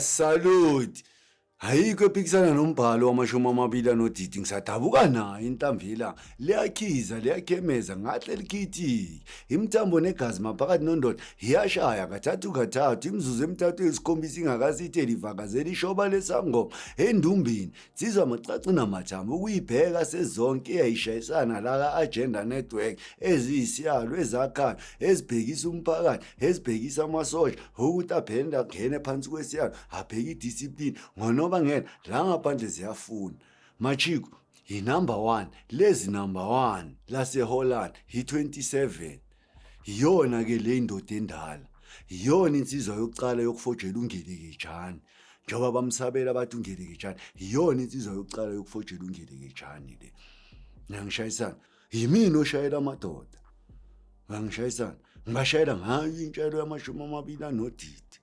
Salute. Ayikho ephikisana nombhalo wamashumi amabili anodidi ngisadabuka nayo inhlamvila liyakhiza liyakhemeza ngahle likhithiki imithambo negazi maphakathi nondoda iyashaya kathathu imizuzu emithathu eyisikhombisa ingakasithe livakazela ishoba lesangoma endumbini sizwa macaci namathambo ukuyibheka sezonke eyayishayisana la agenda network eziyisiyalo ezakhayo ezibhekisa umphakathi ezibhekisa amasosha ukuthi aphenda ngene phansi kwesiyalo abheka idiscipline ngoba ngena la ngaphandle ziyafuna machiko number 1 lezi number 1 lase Holland i27 iyona ke le indoda endala iyona insizwa yokucala yokufojela ungelekejani njoba bamsabela bathi ungelekejani iyona insizwa yokucala yokufojela ungelekejani le ngiyangishayisana yimini oshayela amadoda ngiyangishayisana ngibashayela ngayo intshelo yamashumi amabili anodidi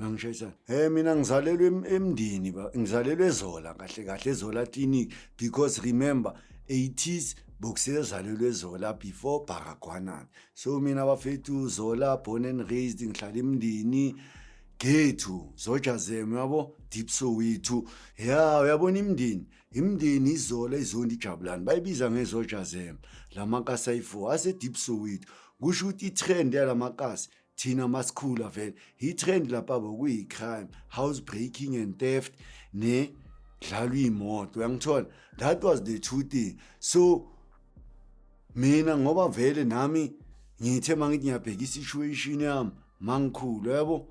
ngishayisana mina ngizalelwe emndini ngizalelwe eZola kahle eZola clinic because remember 80s bokusezalelwe eZola before Baragwana so mina bafethu Zola born and raised ngihlala emndini gethu Zojazem yabo deep Soweto uyabona imndini iZola izondi ijabulani bayibiza ngezojazem lamakasayifo ase deep Soweto kusho ukuthi itrend yalamakasi thina masikhula vele i-trend lapha bokuyi crime house breaking and theft ne dlalwa imoto uyangithola that was the two thing so mina ngoba vele nami ngithe mangithi ngiyabheka i-situation yami mangikhulu yabo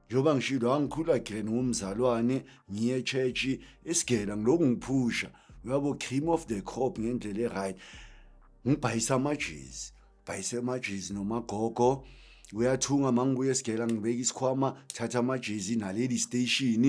njoba ngishilo angikhula again ngumzalwane ngiye church esigela ngiloku ngiphusha uyabo cream of the crop ngendlela eright ngibhayisa amajezi nomagogo uyathunga mangibuye esigela ngibeka isikhwama thatha amajezi naleli station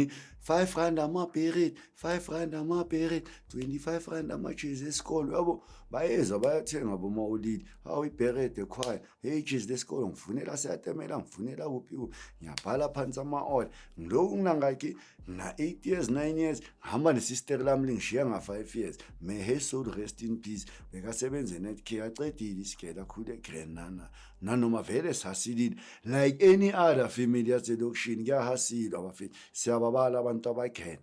5 rand amabheret 5 rand amabheret 25 rand amajezi esikole yabo bayeza bayathenga boma olili hawu ibheret ekhwaya hey jezi lesikole ngifunela siyatemela ngifunela kuphi ngiyabhala phansi ama-order ngiloku nginangaki na 8 years 9 years ngihamba nesister lami lingishiya nga5 years may her soul rest in peace bekasebenze netcare acedile isigela khule grenana nanoma vele sasilile like any other family yasedokishini kuyahasilwa abafethu siyababala abantu abakhena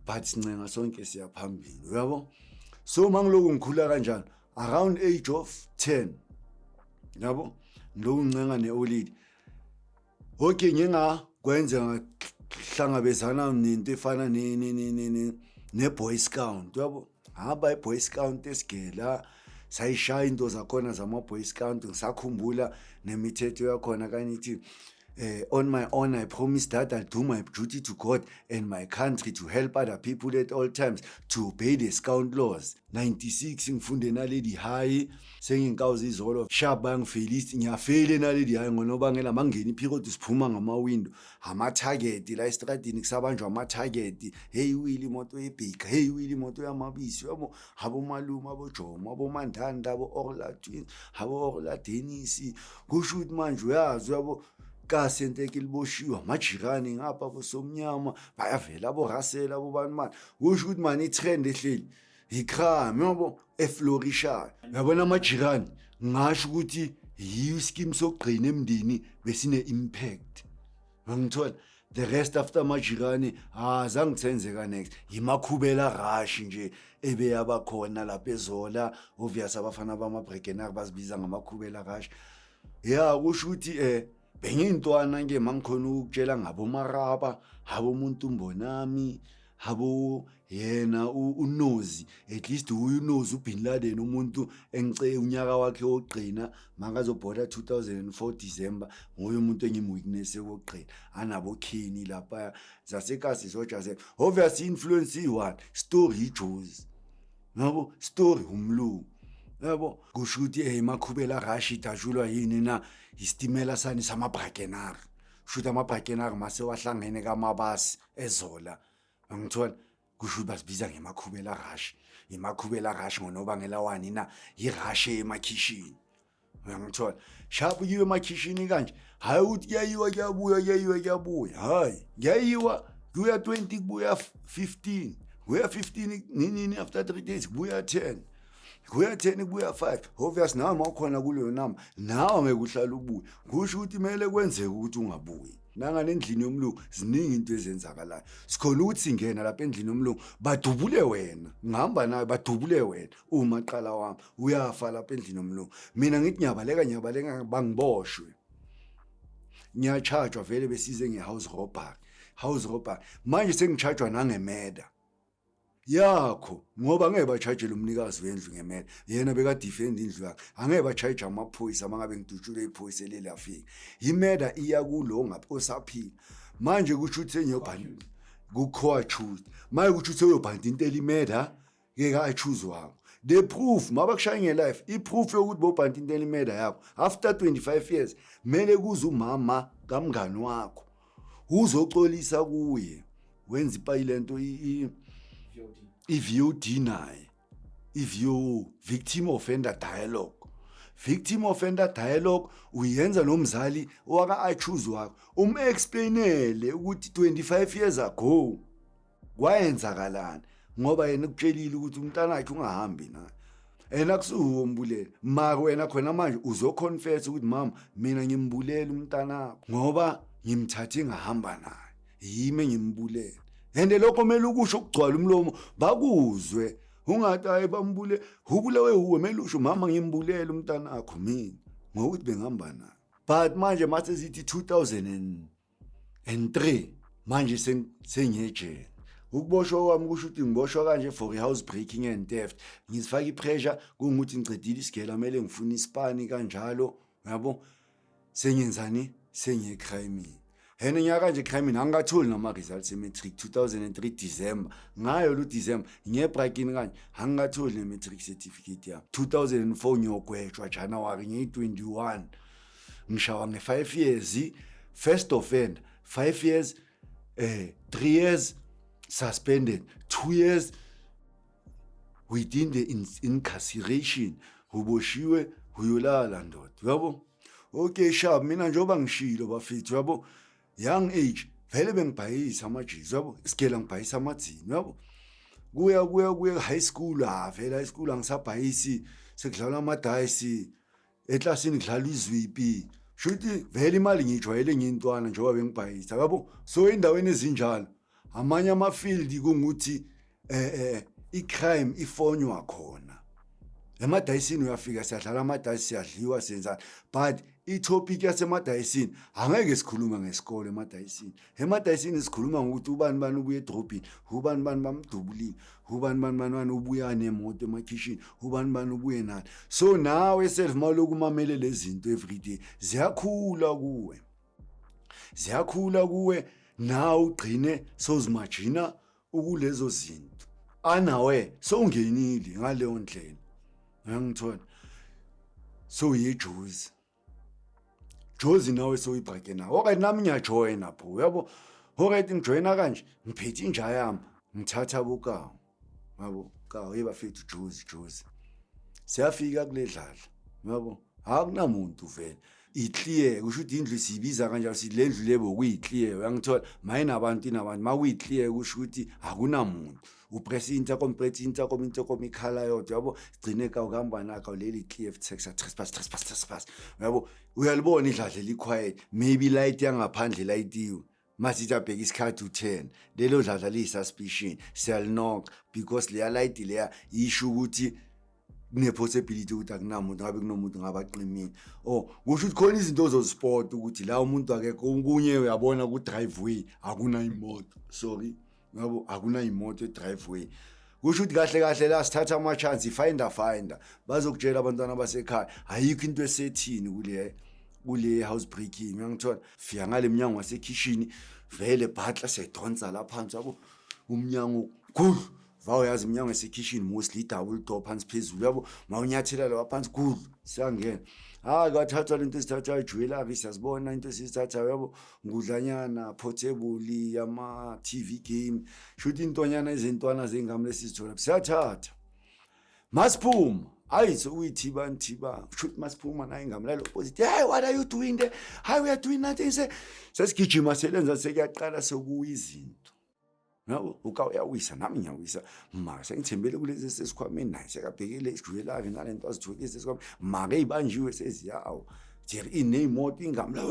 but sincenga sonke siyaphambili uyabo so mangiloku ngikhula kanjalo around age of 10 yabo ngiloku ncenga neolidi okay ngingakwenza ngahlangabezana nento efana ne boy scout yabo hamba boy scout esigela sayishaya into zakhona zama boy scout ngisakhumbula nemithetho yakhona kanithi on my own I promise that I'll do my duty to God and my country to help other people at all times to obey the scout laws 96 ngifunde naledi high senginkawuza izolo shaba ngifeilist ngiyafele naledi high ngonobangela mangeni iphikodi siphuma ngama window ama target la estradini kusabanjwa ama target hey wili imoto yebhika hey wili imoto yamabisi yabo habo malume abo Jomo abo Mandanda abo Orla Twins abo Orla Dennis kusho ukuthi manje uyazi yabo kasenteke liboshiwa majirani ngapha bosomnyama bayavela abo Russell abo bantu kusho ukuthi manje itrend ehleli icrime yabo eflorisha yabona amajirani ngasho ukuthi yiyo scheme sokugcina emndini besine impact ngithola the rest after majirani azange senzeka next imakhubela rush nje ebe yabakhona lapha eZola obvious abafana bamabrekenar bazibiza ngamakhubela rush kusho ukuthi bengintwana ke mangikhona ukutshela ngabo maraba habo umuntu umbonami habo yena unozi at least unozi uBin Laden umuntu engice unyaka wakhe ogqina makazobhoda 2004 December ngoye umuntu engimuweakness ekugqina anabo khini lapha zasekasi sojaze obvious influence i1 story Joes ngabo story umlu yabo kusho ukuthi makhubela rush idajulwa yini na istimela sani samabhakenar shuthi amabhakenar mase wahlangene kamabasi eZola ngithola kusho basibiza ngemakhubela rush imakhubela rush ngonobangela wani na irush emakhishini ngithola sharp yiwe emakhishini kanje hayi ukuthi kuyayiwa hayi kuyayiwa kuya 20 kubuya 15 kuya 15 nini after 3 days kubuya 10 kuya 10 kuya 5 obvious nawe mawukhona kuleyo number nawe ngeke uhlala ubuye kusho ukuthi kumele kwenzeke ukuthi ungabuyi nangane endlini yomlungu ziningi into ezenzakalayo. Sikhona ukuthi singena lapha endlini yomlungu badubule wena, ngihamba nawe badubule wena. Uma qala wami uyafa lapha endlini yomlungu. Mina ngithi nyabaleka bangiboshwe. Ngiyachajwa vele besize ngehouse robbery. Manje sengichargewa nangemeda yakho ngoba ngeke bachajele umnikazi wendlu ngemeda. Yena bekadefend indlu yakhe. Angeke bachaje amaphoyisa mangabe ngidutshule iphoyisa leli afika. Imeda iya kulo ngapha osaphila. Manje kusho ukuthi senyobhani kukhoa choose. Manje kusho ukuthi uyobhanda into elimeda ke ka choose wakho. The proof mabakushaya ngelife iproof yokuthi bobhanda into elimeda yakho after 25 years mele kuze umama kamngani wakho uzoxolisa kuye wenza ipayilento VOD naye VO victim offender dialogue uyenza nomzali owaka choose wakho explainele ukuthi 25 years ago kwayenzakalana ngoba yena ukutshelile ukuthi umntana wakhe ungahambi naye ena kusuwo mbulele maka wena khona manje uzoconfess ukuthi mama mina ngimbulela umntana wakho ngoba ngimthathe ngahamba naye yimi ngimbulele. Ende lokho mele ukusho ukugcwala umlomo bakuzwe ungathi hayi bambule ubulewe uwe mele usho mama ngimbulela umntana wakho mina ngokuthi bengihamba naye. But manje mase sithi 2003 manje sengiyejele ukuboshwa kwami kusho ukuthi ngiboshwa kanje for house breaking and theft. Ngizifaka ipressure kungukuthi ngicedile isigela mele ngifuna isipani kanjalo yabo sengiyenzani sengiyecrime. Hena nyaka nje crime angatholi nama results e-matric 2003 December ngayo lo December ngebreakini kanje angatholi ne-matric certificate yami. 2004 ngiyogwetshwa January ngi21 ngishawa nge5 years first offender 5 years 3 years suspended 2 years within the incarceration uboshiwe uyolala ndoda yabo. Okay sharp mina njoba ngishilo bafethu yabo young age vele bengibhayisa amajisi yabo isigela ngibhayisa amathini yabo kuya high school vele high school angisabhayisi sekudlala amadayisi eklasini kudlala izwipi shuthi vele imali ngijwayele ngintwana njengoba bengibhayisa yabo. So endaweni ezinjalo amanye amafield kunguthi icrime ifonywa khona emadayisini uyafika siyadlala amadayisi siyadliwa senza but itopic yasemadayisini angeke sikhuluma ngesikole emadayisini sikhuluma ngokuthi ubani ubuye edrobhini ubani bamdubulile ubani ubuya nemoto emakhishini ubani ubuye nani. So nawe self maloku mamele lezi zinto everyday ziyakhula kuwe nawe ugcine sozimagina ukulezo zinto anawe sowungenile ngaleyo ndlela ngangithola. So yejuice Jozi nawe soyibhake na okanye nami ngiyajoyina pho yabo okanye ngijoyina kanje ngiphethe inja yami ngithatha bukawo yabo kawo yebafethu Jozi siyafika kule dlala yabo akunamuntu vele iclear kusho ukuthi indlu siyibiza kanjalo sithi lendlu lebo kuyiclear uyangithola mayina abantu makuyiclear kusho ukuthi akunamuntu upress intercom ikhala yodwa yabo sigcine ka ukuhamba nakho leli clear text trespass yabo uyalibona idladle liquiet maybe light yangaphandle lightiwe masithi abheka isikhathi u10 lelo dladla liyisuspicion siyalinoka because leya light leya isho ukuthi kune-possibility ukuthi akunamuntu ngabe kunomuntu ngabaqimile kusho ukuthi khona izinto ozosport ukuthi la umuntu akekho kunye uyabona ku-driveway akunayimoto yabo akunayimoto e-driveway kusho ukuthi kahle la sithatha ama-chance ifinder bazokutshela abantwana basekhaya ayikho into esethini kule house breaking uyangithola fika ngale mnyango wasekhishini vele bhatla siyadonsa la phansi yabo umnyango cool vawo yazi iminyango esekhishini mostly double door phansi phezulu yabo mawunyathela la phansi cool siyangena kwathathwa lento esithatha jewelry siyazibona into esithatha yabo ngudlanyana portable yama TV game shoot intonyana izintwana zengame lesizithola siyathatha masiphuma so uyithiba shoot masiphuma naye ngamla opposite hey what are you doing there we are doing nothing sesigijima selenza sekuyaqala sokuyizinto yabo ukawuyawisa nami ngiyawisa maka sengithembele kulezi sesikhwameni naye sekabhekele ijewelry nalento azithwele sesikhwameni maka ezibanjiwe seziyawo iney'moto ingamla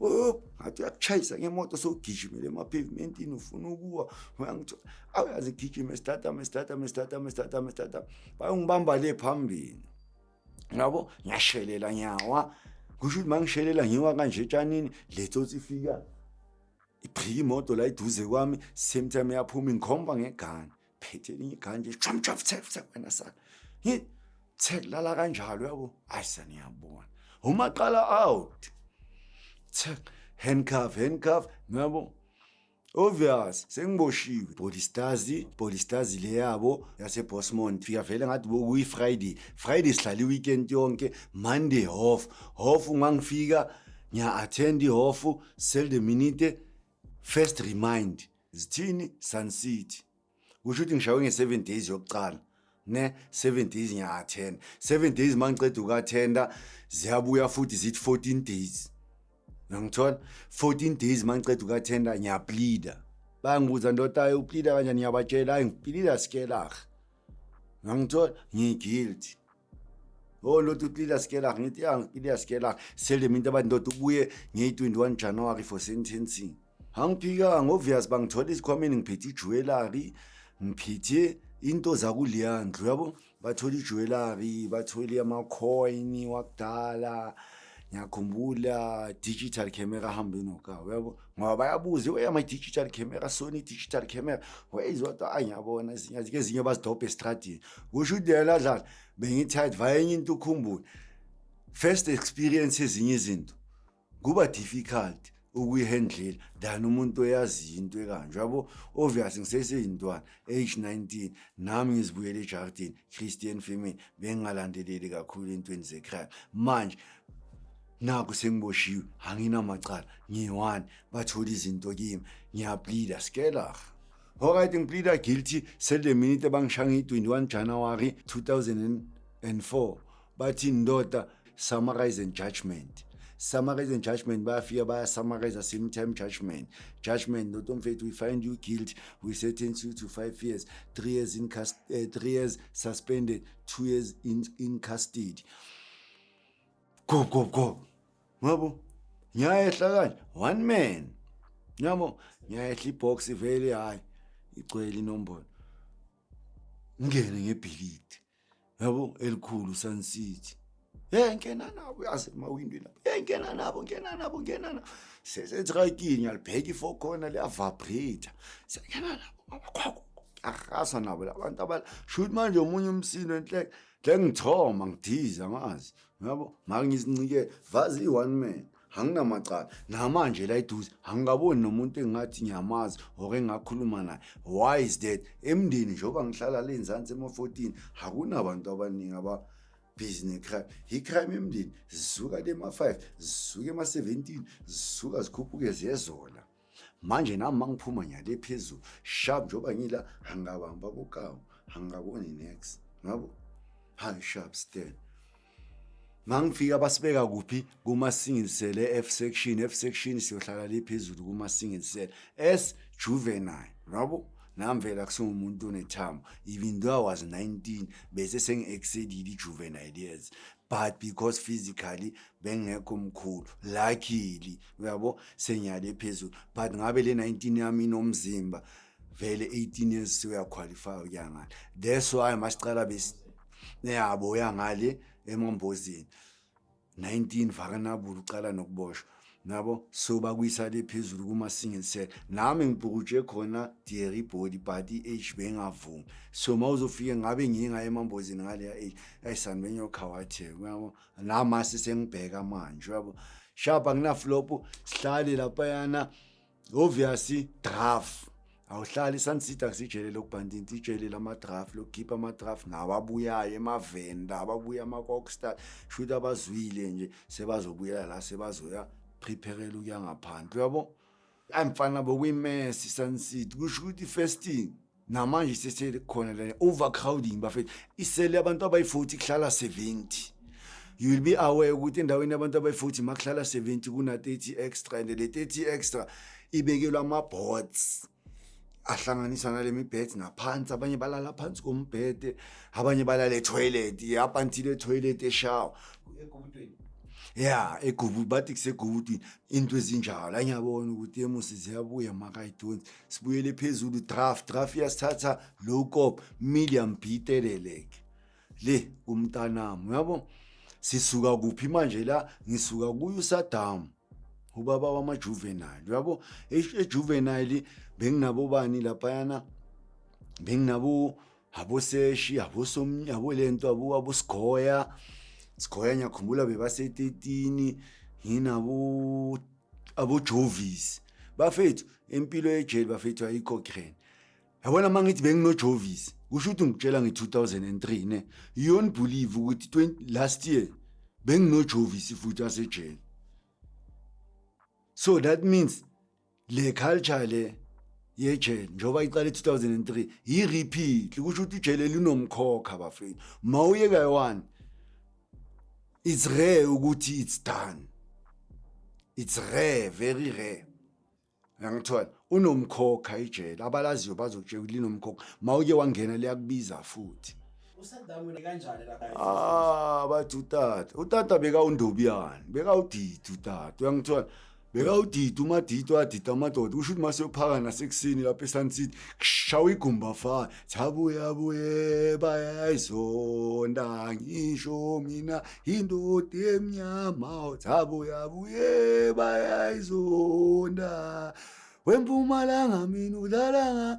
ngathi uyakuchayisa ngemoto sowugijimele emapavementini ufuna ukuwa uyangithola awuyazi ngigijime stata bayongibamba le phambili yabo ngiyashelela nyawa kusho ukuthi mangishelela ngiwa kanje etshanini le tsotsi ifika iphika imoto la eduze kwami same time yaphuma ngikhomba ngegani phethe elinye igani nje chaf wena saka lala kanjalo yabo ayisaniyabona uma qala out handcuff ngiyabo obvious sengiboshiwe body stars le yabo yase Bosmont fika vele ngathi bokuyi Friday sihlala iweekend yonke Monday off ungangifika ngiya attend i-off sell the minute first remind zithini Sun City kusho ukuthi ngishawe nge7 days yokuqala ne 7 days ngiya attend 7 days mangiceda ukathenda ziyabuya futhi zithi 14 days ngangithola 14 days mangiceda ukathenda ngiyapleada bangibuza ndotayo upleada kanjani ngiyabatshela hayi ngipleada skelag ngangithola ngiguilty lothu upleada skelag ngithi ngipleada skelag sele mina abantu ndoda ubuye nge21 January for sentencing angiphika ngobvious bangithola isikhwameni ngiphethe ijewelry ngiphethe into zakuliyandlu yabo bathola ijewelry bathola ama-coin wakudala ngiyakhumbula digital camera hambe nokawo yabo ngoba bayabuza ama-digital camera Sony digital camera wayizodwa ngiyabona ezinye bazidobha estradini kusho ukuthi yena dlala bengithi vaya enye into ukhumbule first experience ezinye izinto kuba difficult ukuyihandlela than umuntu oyaziyo into ekanje yabo obvious ngiseseyintwana age 19 nami ngizibuyele ejardini Christian family bengingalandeleli kakhulu entweni zecrime manje naku sengiboshiwe anginamacala ngiyi-1 bathola izinto kimi ngiyapleada skelag alright ngipleada guilty sell the minute bangishaya nge-21 January 2004 bathi ndoda summarize and judgment bayafika baya-summarize same time judgment ndoda mfethu we find you guilty, we sentence you to 5 years 3 years in 3 years suspended 2 years in custody go ngabo ngiyahla kanje one man yabo ngiyahla ibox vele hayi igcwele inombolo ngene ngebhilidi yabo elikhulu Sun City ngena nabo yazi emawindweni lapho ngena nabo sesetrakini ngiyalibheka ifo khona liyavibrate sengena nabo akhasa nabo labantu shoot manje omunye umsino enhle ngithoma ngidiza ngazi yabo mangizincike vazi i1 man anginamacala namanje la eduze angikaboni nomuntu engathi ngiyamazi oke ngakhuluma naye why is that emndini njoba ngihlala le nzansi ema14 akunabantu abaningi aba business crime icrime emndini zisuka le ma5 zisuka ema17 zisuka zikhuphuke ziyezola manje nami mangiphuma nyale phezulu sharp njoba ngila angabamba bokawo angaboni next ngabo high sharp stand mangifika basibeka kuphi kumasingisele F section siyohlala le phezulu kumasingisele S juvenile yabo namvela kusumuntu onethambo even though I was 19 bese sengi-exceedile i-juvenile years but because physically bengekho mkhulu luckily uyabo senyale phezulu but ngabe le 19 yami inomzimba vele 18 years uyaqualify ukuyangala that's why masicala bese yabo yangale emambozini 19 vakanabulu ucala nokuboshwa nabo so bakuyisale phezulu kumasingisele nami ngibhukuje khona dairy body but i-age bengavumi so mawuzofika ngabe nginga emambozini ngale ya age ayisani benyokhawathe yabo namasi sengibheka manje yabo shapa ngina flop sihlale lapha yana obviously draft awuhlali Sun City akusijele lokubhandinti ijele lama-draft lokukhipha ama-draft nababuyayo emavenda ababuya ama-Cockstar shoot abazwile nje sebazobuyela la sebazoya preparela ukuya ngaphandle yabo amfana bokuyimesi Sun City kusho ukuthi first thing namanje sesele khona la overcrowding bafethu isele abantu abayi40 kuhlala 70 you will be aware ukuthi endaweni abantu abayi40 makuhlala 70 kuna 30 extra and le 30 extra ibekelwa ama-boards ahlanganisa nale mibhedi ngaphansi abanye balala phansi kombhede abanye balala etoilet up until etoilet eshower ekubutweni ya eGubu bathi kusegubutini into ezinjalo angiyabona ukuthi emusi ziyabuya makayidonsi sibuyele phezulu draft iyasithatha low cop medium biteleleke le umntanami uyabo sisuka kuphi manje la ngisuka kuyo uSaddam ubaba wamajuvenile uyabo ejuvenile benginabo bani laphayana benginabo aboseshi abosomnyi abolento abosigoya Sigoya ngiyakhumbula bebase13 nginabo aboJovis bafethu empilo yejele bafethu ayikhokhene yabona mangithi benginoJovis kusho ukuthi ngitshela nge2003 ne you don't believe ukuthi last year benginoJovis futhi asejele so that means le culture le yejele njoba iqala 2003 yi repeat kusho ukuthi ijele linomkhokha bafethu mawuyeka yi1 it's rare ukuthi it's done. It's rare, very rare. Ngiyangithola unomkhokha ijele abalaziyo bazokutshela ukuthi linomkhokha mawuke wangena liyakubiza futhi. uSaddam kanjani la Bathi utata beka undobiyani beka udidi utata uyangithola beka udidi umadidi adida amadoda kusho ukuthi maseyophaka nasekuseni lapha eSun City kushawa igumba fa buye bayayizonda ngisho mina indoda emnyama buye bayayizonda wempumalanga mina udlala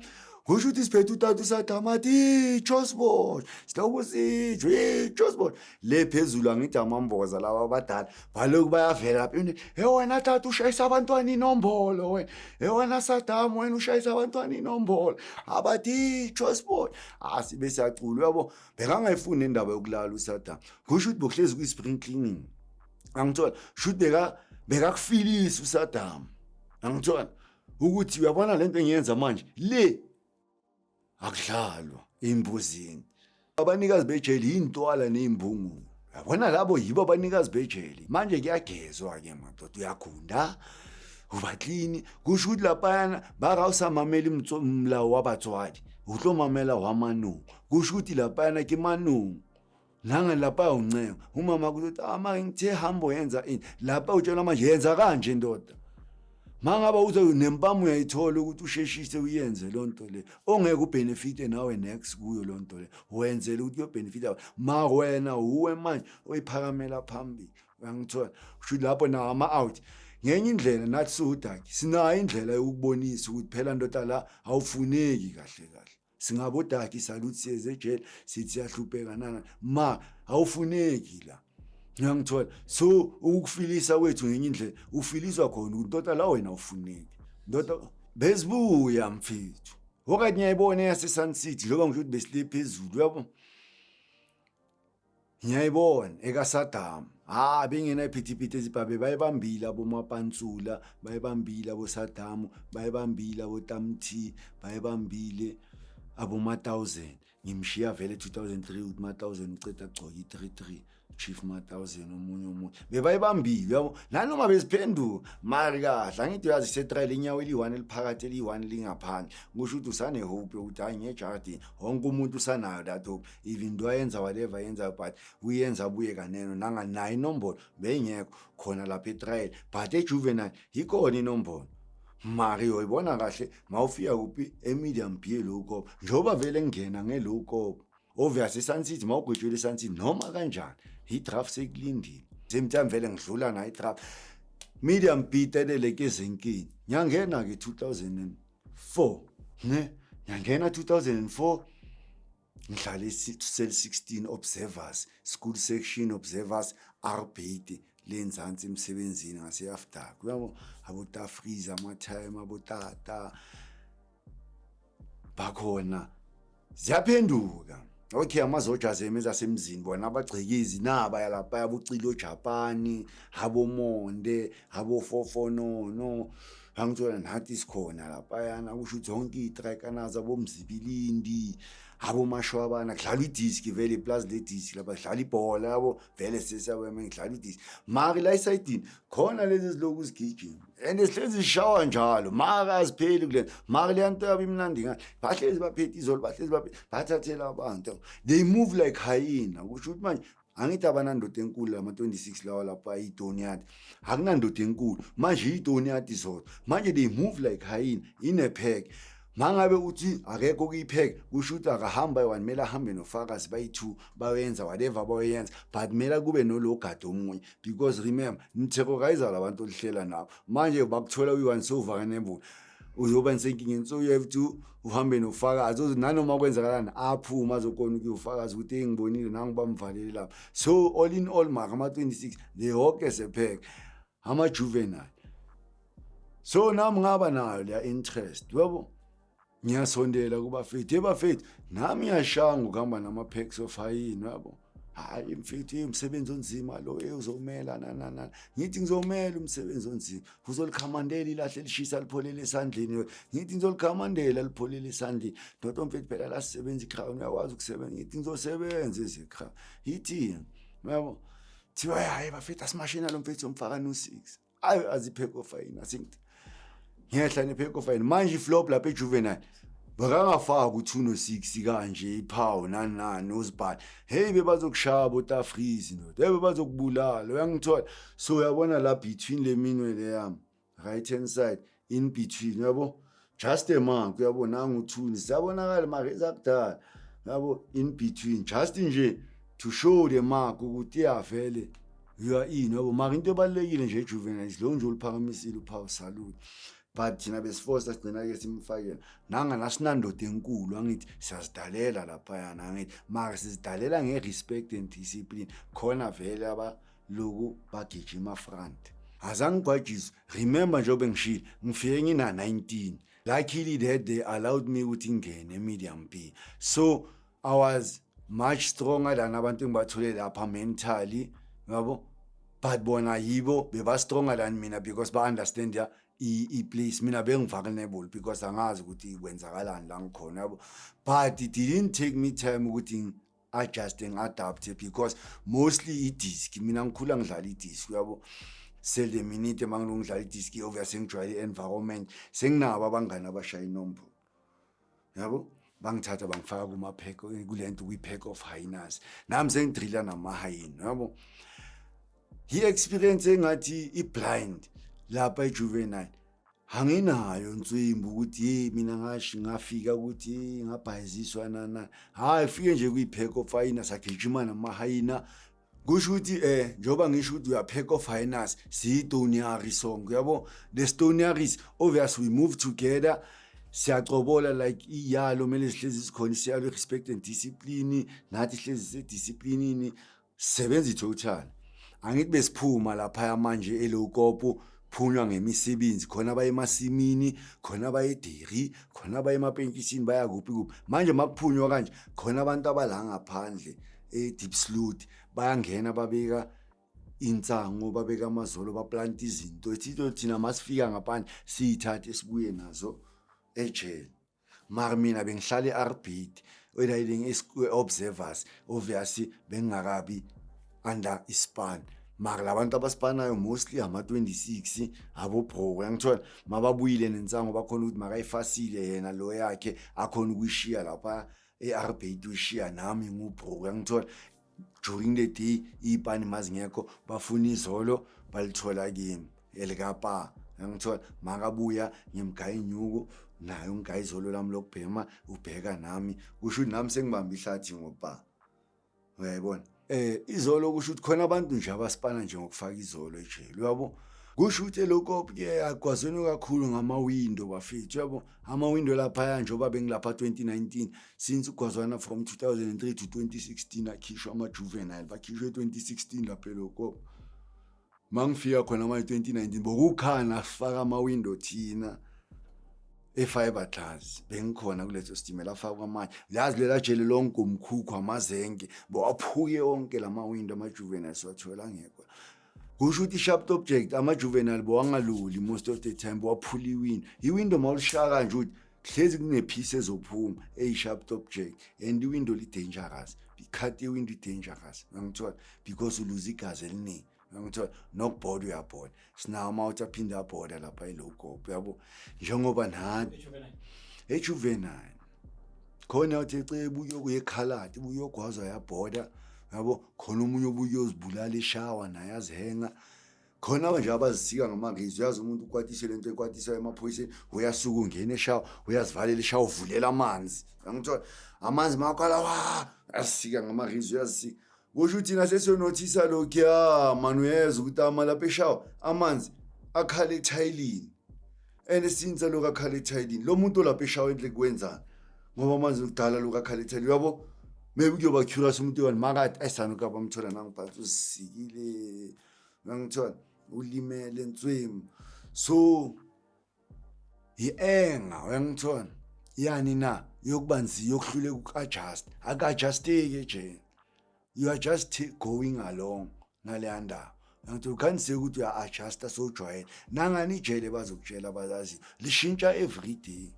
kusho ukuthi siphethe utata uSaddam athi Josbot siloku sijwe Josbot le phezulu angithi amamboza lawa abadala baloku bayavela lapha wena tata ushayisa abantwana inombolo wena Saddam wena ushayisa abantwana inombolo abathi Josbot asibe siyacula yabo bekangayifuni indaba yokulala uSaddam kusho ukuthi bokuhlezi kuyispring cleaning angithola shoot bekakufilisa uSaddam angithola ukuthi uyabona lento engiyenza manje le akudlalwa imbuzini abanikazi bejeli intwala nezimbungu yabona labo yibo abanikazi bejeli manje kuyagezwa ke madoda uyakhunda uba clean kusho ukuthi lapha barawusamamela umlawo wabatswadi uhlomamela wamanu kusho ukuthi lapha ke manu nanga lapha uncengo umama kuthi ama ngithe hambo yenza ini lapha utshela manje yenza kanje ndoda mangaba uthi nempamo uyayithola ukuthi usheshise uyenze lonto le ongeke ubenefite nawe next kuyo lonto le wenzele ukuthi uyobenefita ma wena uwe manje oyiphakamela phambili uyangithola kusho lapho na ama out ngenye indlela nathi sudaki sinayo indlela yokubonisa ukuthi phela ndoda la awufuneki kahle singabodaki saluthi siyeze ejele sithi siyahlupheka nana ma awufuneki la ngiyangithola so ukufilisa kwethu ngenye indlela ufiliswa khona ukuthi la wena ufuneki ndoda bezibuya mfethu okanye ngiyayibona yaseSun City njengoba ngisho ukuthi besile phezulu yabo ngiyayibona ekaSaddam bengena iphithiphithi ezibhabe bayebambile abomapantsula bayebambile aboSaddam bayebambile aboTamthi bayebambile aboma1000 ngimshiya vele 2003 ukuthi ma1000 uceda gcoka i33 Chief Ma1000 omunye bebayibambile yabo nanoma beziphenduka mari kahle angithi uyazi setrial inyawo eli1 eliphakathi eli1 lingaphandle ngisho ukuthi usane hope ukuthi hayi ngejardini wonke umuntu usanayo that hope even do ayenza whatever yenza but uyenza abuye kaneno nanganayo inombolo bengekho khona lapha etrial but ejuvenile ikhona inombolo mari uyibona kahle mawufika kuphi emedium B low cop njoba vele ngena ngelow cop obviously eSun City mawugwetshwe eSun City noma kanjani i-draft sekulindile semthambi vele ngidlula na i-draft medium B teleleke ezenkini nyangena ke 2004 ne nyangena 2004 ngihlale cell 16 observers school section observers RBT lenzansi emsebenzini ngase after kuyabo abota freeze ama time abotata bakhona ziyaphenduka okay amazoja zemeza semzini bona abagcikizi naba yalapha yabucilo Japan abomonde abo440 angithola nathi sikhona lapha yana kusho ukuthi zonke itracker nazo abomzibilindi abomashwabana kudlala idisk vele plus le disk lapha kudlala ibhola yabo vele sesiyawema ngidlala idisk mari la isayidini khona lezi ziloku zigijima and sihlezi sishawa njalo maka azipheli kule mari le nto yabo imnandi ngathi bahlezi baphethe izolo bahlezi baphethe bathathela abantu they move like hyena kusho ukuthi manje angithi abanandoda enkulu lama-26 lawa lapha iDoniat akunandoda enkulu manje iDoniat zodwa manje they move like hyena in a pack. Mangabe uthi akekho kuyipheka kusho ukuthi akahamba one mele ahambe nofakazi bayi2 bayenza whatever bayenza but mele kube nologado omunye because remember niterrorizer labantu olihlela nabo manje bakuthola uyi-one so vulnerable uyoba nsenkingeni so you have to uhambe nofakazi nanoma kwenzakalani aphuma azokona ukuyofakazi ukuthi engibonile nangu bamvalele lapha. So all in all maka ama-26 they hawk as a pack ama-juvenile. So nami ngaba nayo leya interest yabo ngiyasondela kubafethu bafethu nami ngiyashanga ukuhamba nama-packs of hyena yabo. Hayi mfethu umsebenzi onzima lo uzomela nanana ngithi ngizomela umsebenzi onzima uzolikhamandela ilahle lishisa lipholele esandleni ngithi ngizolikhamandela lipholele esandleni ndoto mfethu phela la sisebenza iCrown uyakwazi ukusebenza ngithi ngizosebenza ezeCrown yithi yabo thiwa hayi bafethu asimashina lo mfethu umfaka no6 ayo azipack of hyena asingithi ngiyehla nepack of hyena manje iflop lapha ejuvenile bakangafaka u2 no6 kanje iphawu nani uzibhali hey bebazokushaya botafrizi ndoda hey bezokubulala uyangithola. So uyabona la between le minwe le yami right hand side in between yabo just a mark uyabona ngu2 siyabonakala mara ezakudala yabo in between just nje to show the mark ukuthi iyavele you are in yabo mara into ebalekile nje ejuvenile lo nje uliphakamisile uphawu salute. But thina besiforce sigcina ke simfakela nanga nasinandoda enkulu angithi siyazidalela lapha yana angithi mara sizidalela ngerespect and discipline khona vele aba loku bagijima front azangibhajiswa. Remember njobe ngishilo ngifike ngina 19 luckily that they allowed me ukuthi ngene medium B, so I was much stronger than abantu engibathole lapha mentally yabo, but bona yibo beba stronger than mina because ba understand ya i-place mina bengivulnerable because angazi ukuthi kwenzakalani la ngikhona yabo. But it didn't take me time ukuthi adjust and adapt because mostly i-disc mina ngikhula ngidlala i-disc yabo. Sele minute mangilungidlala i-disc obviously ngijwayele i-environment senginabo abangani abashaya inombolo yabo bangithatha bangifaka kuma-pack kulento kwi-pack of hyenas nami sengidrilla nama-hyena yabo. Experience engathi i-blind lapha ejuvenile anginayo nswimbu ukuthi hey mina ngashi ngafika ukuthi ngabhayiziswa nana hayi fike nje kuyi-pack of hyenas sagijima nama-hyena kusho ukuthi njoba ngisho ukuthi uya-pack of hyenas siyi-Stoniari song yabo. The Stoniaris obviously we move together siyacobola like iyalo mele sihlezi sikhona siyalo respect and discipline nathi sihlezi sedisciplinini sebenza total. Angithi besiphuma lapha manje eLokopo phunywa ngemisebenzi khona baye emasimini khona baye dairy khona baye emapenkisini baya kuphi manje makuphunywa kanje khona abantu abala ngaphandle eDeep Sloot bayangena babeka insango babeka amazolo baplant izinto ethito thina masifika ngaphandle siyithathe sibuye nazo ejele. Mara mina bengihlale eRbit riding observers obviously bengakabi under ispan mara labantu abasipanayo mostly ama-26 abo-bro uyangithola mababuyile nensango bakhona ukuthi makayifasile yena lo yakhe akhona ukuyishiya lapha eRbit uyishiya nami ngubro uyangithola. During the day ipani mazingekho bafuna izolo balithola kimi elikapa uyangithola makabuya ngimgaya inyuku naye ungigaya izolo lami lokubhema ubheka nami kusho ukuthi nami sengibamba ihlathi ngoba uyayibona. Izolo kusho ukuthi khona abantu nje abasipana nje ngokufaka izolo ejele yabo. Kusho ukuthi Lokopo ke agwazweni kakhulu ngama-window bafethu yabo. Ama-window lapha njengoba bengilapha 2019 since ugwazwana from 2003 to 2016 akhishwa ama-juvenile bakhishwe 2016 lapha eLokopo. Mangifika khona ama-2019 bokukhana sifaka ama-window thina e-fiber glass bengikhona kuleso stimela afakwa manje yazi lela jele lonke umkhukhu amazenge bawaphuke onke lama-window ama-juvenile siwathola ngekho. Kusho ukuthi i-sharp object ama-juvenile bowangaluli most of the time bowaphula i-window mawulishaya kanje ukuthi hlezi kunepiece ezophuma eyi-sharp object and i-window li-dangerous ikhathi i-window i-dangerous ngangithola because uluza igazi eliningi ngangithola nokubhoda uyabhoda sinawo ama-out aphinde abhoda lapha eLokopo yabo njengoba nani ejuvenile khona uthi ecebe uyokuyekhalati uyogwazwa yabhoda yabo, khona omunye obuye uyozibulala eshawa naye azihenga. Khona nje abazisika ngamangizwi, uyazi umuntu ukwatise lento ekwatisa emaphoyiseni, uyasuka ungena eshawa, uyazivalela eshawa, uvulela amanzi. Uyangithola? Amanzi makhala asika ngamangizwi, uyazisika. Kusho ukuthi nasesiyonothisa lokhuya mani, uyezwa ukuthi lapha eshawa amanzi akhala ethayilini. And since lokhu akhala ethayilini, lo muntu olapha eshawa enhle kwenzani? Ngoba amanzi kudala lokhu akhala ethayilini, uyabo? Maybe kuyoba curious umuntu wani makathi ayisanoku abamthola nangiphansi uzisikile. Uyangithola? Ulimele nswemu. So i-enga, uyangithola? Yani na yokuba nzima yokuhluleka uku-adjust, aka-adjusteki ejele. You are just going along naleya ndaba. Uyangithola? Ukhan't say ukuthi uya-adjusta sowujwayele. Nangani ijele bazokutshela abazaziyo lishintsha every day.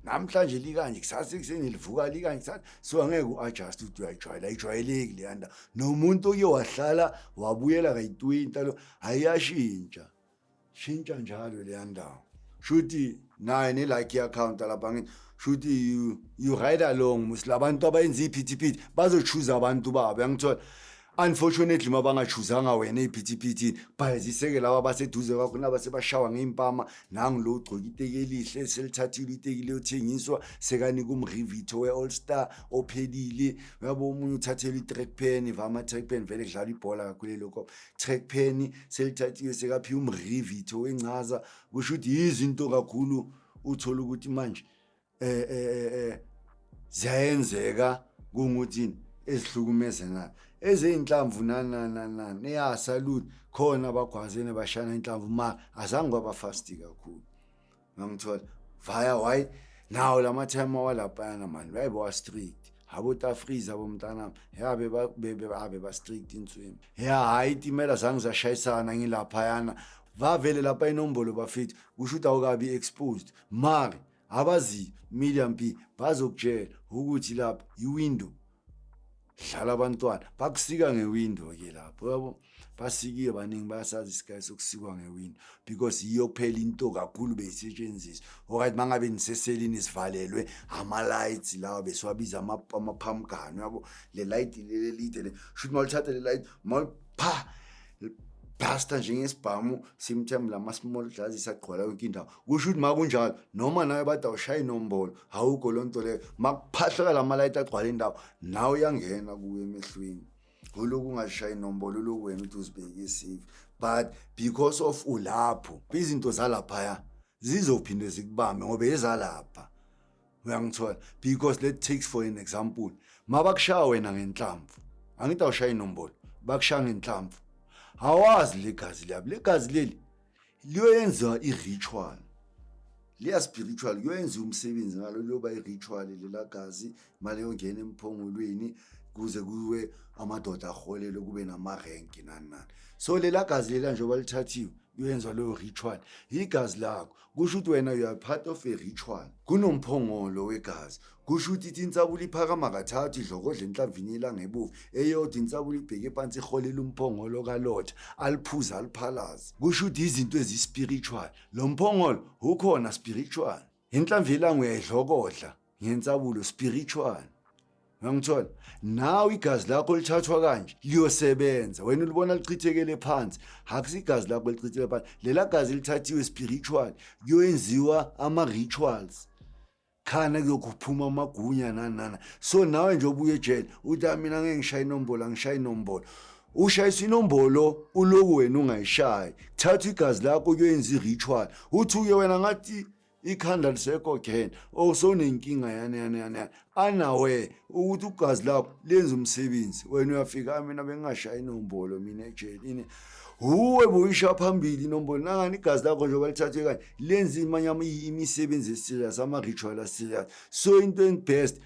Namhlanje likanje, kusasa ekuseni livuka likanje, kusasa. So angeke u-adjust ukuthi uyayijwayela, ayijwayeleki leya ndaba. Nomuntu oke wahlala wabuyela kayi-20 lo ayashintsha. Shintsha njalo leya ndaba. Shuthi naye ne-like i-account lapha ngithi shuthi you ride along musilabantu abayenza iphithiphithi bazochoose abantu babo. Uyangithola? Unfortunately mabangachuzanga wena iphithiphithi bayaziseke laba baseduze kwakho nabasebashawa ngeimpama, nangilo ugcoka iteki elihle selithathile iteki liyothengiswa, sekanika umrivito we-All Star ophelile. Uyabo umunye uthathele i-track pen, vama track pen vele kudlala ibhola kakhulu lokho. Track pen selithathiwe sekaphiwa umrivito wencaza. Kusho ukuthi yizinto kakhulu uthola ukuthi manje ziyenzeka kunguthini ezihlukumeze na ezeyinhlamvu neya salute khona abagwazene bashana inhlamvu ma azange babafasti kakhulu. Ngangithola via why now lama time walapha manje bayibo strict habo tafriza bomntana yabe ba strict inswimi hayi itimela zange zashayisana ngilapha yana vavele lapha inombolo bafethu kusho ukuthi awukabi exposed mari abazi medium P bazokutshela ukuthi lapha iwindow dlala abantwana bakusika ngewindow ke lapho yabo basikiwe baningi bayasazi isikhathi sokusikwa ngewindow because iyo phela into kakhulu beyisetshenziswa okanye mangabe niseselini sivalelwe ama lights lawo besiwabiza ama palm gun yabo le light leli lide le shoot malithatha le light malpha basta njengesibhamu simthemba lama small glass isaqhwala yonke indawo kusho ukuthi makunjalo noma nawe bathi awushaya inombolo awukho lonto leyo makuphahleka lama light agcwala indawo nawe uyangena kuwe emehlweni oloku ungashaya inombolo oloku wena uthi uzibheke safe but because of ulapho izinto zalapha zizophinde zikubambe ngoba ezalapha. Uyangithola? Because let's take for an example mabakushaya wena ngenhlamvu angithi awushaya inombolo bakushaya ngenhlamvu awazi legazi labo legazi leli liyoyenza i-ritual liya spiritual kuyenza umsebenzi ngalo loba i-ritual lela gazi mali yongena emphongolweni kuze kuwe amadoda aholele kube namarenki nani. So lela gazi lela njengoba lithathiwe kuyenza leyo ritual igazi lakho kusho ukuthi wena you are part of a ritual kunomphongolo wegazi kusho ukuthi insabula iphakama kathathu idlokodla enhlamvini ilanga ebuvu eyodwa insabula ibheke phansi iholela umphongolo kaLotha aliphuza aliphalaza kusho ukuthi izinto ezispiritual lo mphongolo ukhona spiritual inhlamvu ilanga uyayidlokodla ngensabulo spiritual. Ngangithola nawe igazi lakho lithathwa kanje liyosebenza wena ulibona lichithekele phansi akusi igazi lakho lichithekele phansi lela gazi lithathiwe spiritual kuyenziwa ama rituals khana kuyokuphuma amagunya nana. So nawe nje obuye ejele uthi mina ngeke ngishaya inombolo angishaya inombolo ushayisa inombolo uloku wena ungayishayi thatha igazi lakho kuyenza i-ritual uthi uye wena ngathi ikhanda lisekho again sowunenkinga yana anawe ukuthi ugazi lakho lenza umsebenzi wena uyafika mina bengashaya inombolo mina ejelini uwe buyisha phambili inombolo nangani igazi lakho njengoba lithathwe kanje lenza imisebenzi eserious ama ritual serious. So into engibest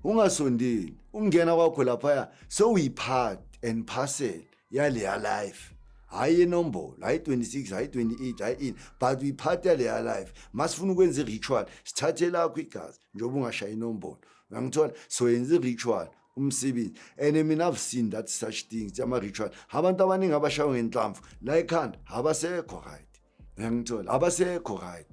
ungasondeli ungena kwakho lapha so uyipart and parcel yale life hayi inombolo hayi 26 hayi 28 hayi ini but uyiphatha leya life masifuna ukwenza i-ritual sithathe lakho igazi njengoba ungashaya inombolo. Uyangithola? So yenza i-ritual umsebenzi and mina I've seen that such things ama-ritual abantu abaningi abashawa ngenhlamvu la ekhanda abasekho right. Uyangithola? Abasekho right.